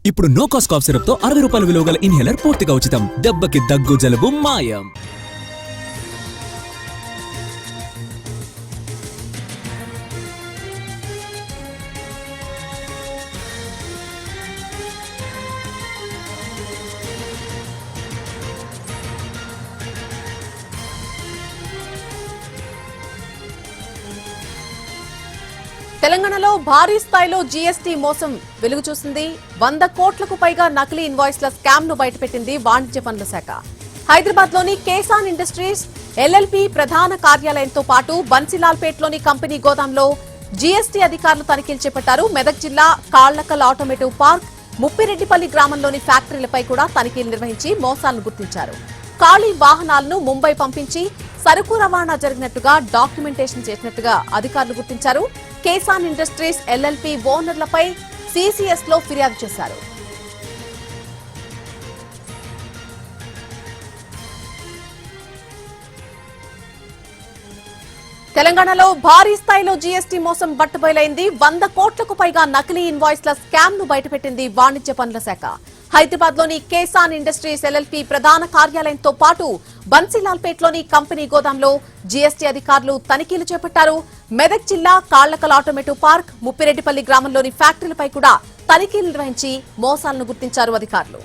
ఇప్పుడు no cost cough syrup తో 60 రూపాయల విలువ గల ఇన్హేలర్ పూర్తిగా ఉచితం. దెబ్బకి దగ్గు జలుబు మాయం. తెలంగాణలో భారీ స్థాయిలో జీఎస్టీ మోసం వెలుగు చూసింది. 100 కోట్లకు పైగా నకిలీ ఇన్వాయిస్ల స్కామ్ ను బయటపెట్టింది వాణిజ్య పన్నుల శాఖ. హైదరాబాద్ లోని కేసాన్ ఇండస్ట్రీస్ ఎల్ఎల్పి ప్రధాన కార్యాలయంతో పాటు బన్సీలాల్పేట్లోని కంపెనీ గోదాంలో జీఎస్టీ అధికారులు తనిఖీలు చేపట్టారు. మెదక్ జిల్లా కాళ్లకల్ ఆటోమేటివ్ పార్క్, ముప్పిరెడ్డిపల్లి గ్రామంలోని ఫ్యాక్టరీలపై కూడా తనిఖీలు నిర్వహించి మోసాలను గుర్తించారు. ఖాళీ వాహనాలను ముంబై పంపించి సరుకు రవాణా జరిగినట్టుగా డాక్యుమెంటేషన్ చేసినట్టుగా అధికారులు గుర్తించారు. కేసాన్ ఇండస్ట్రీస్ ఎల్ఎల్పి ఓనర్లపై సిసిఎస్ లో ఫిర్యాదు చేశారు. తెలంగాణలో భారీ స్థాయిలో జీఎస్టీ మోసం బట్టబయలైంది. 100 కోట్లకు పైగా నకిలీ ఇన్వాయిస్ల స్కామ్ ను బయటపెట్టింది వాణిజ్య పన్నుల శాఖ. హైదరాబాద్ లోని కేసాన్ ఇండస్ట్రీస్ ఎల్ఎల్పి ప్రధాన కార్యాలయంతో పాటు బన్సీలాల్పేట్లోని కంపెనీ గోదాంలో జీఎస్టీ అధికారులు తనిఖీలు చేపట్టారు. మెదక్ జిల్లా కాళ్లకల్ ఆటోమేటివ్ పార్క్, ముప్పిరెడ్డిపల్లి గ్రామంలోని ఫ్యాక్టరీలపై కూడా తనిఖీలు నిర్వహించి మోసాలను గుర్తించారు అధికారులు.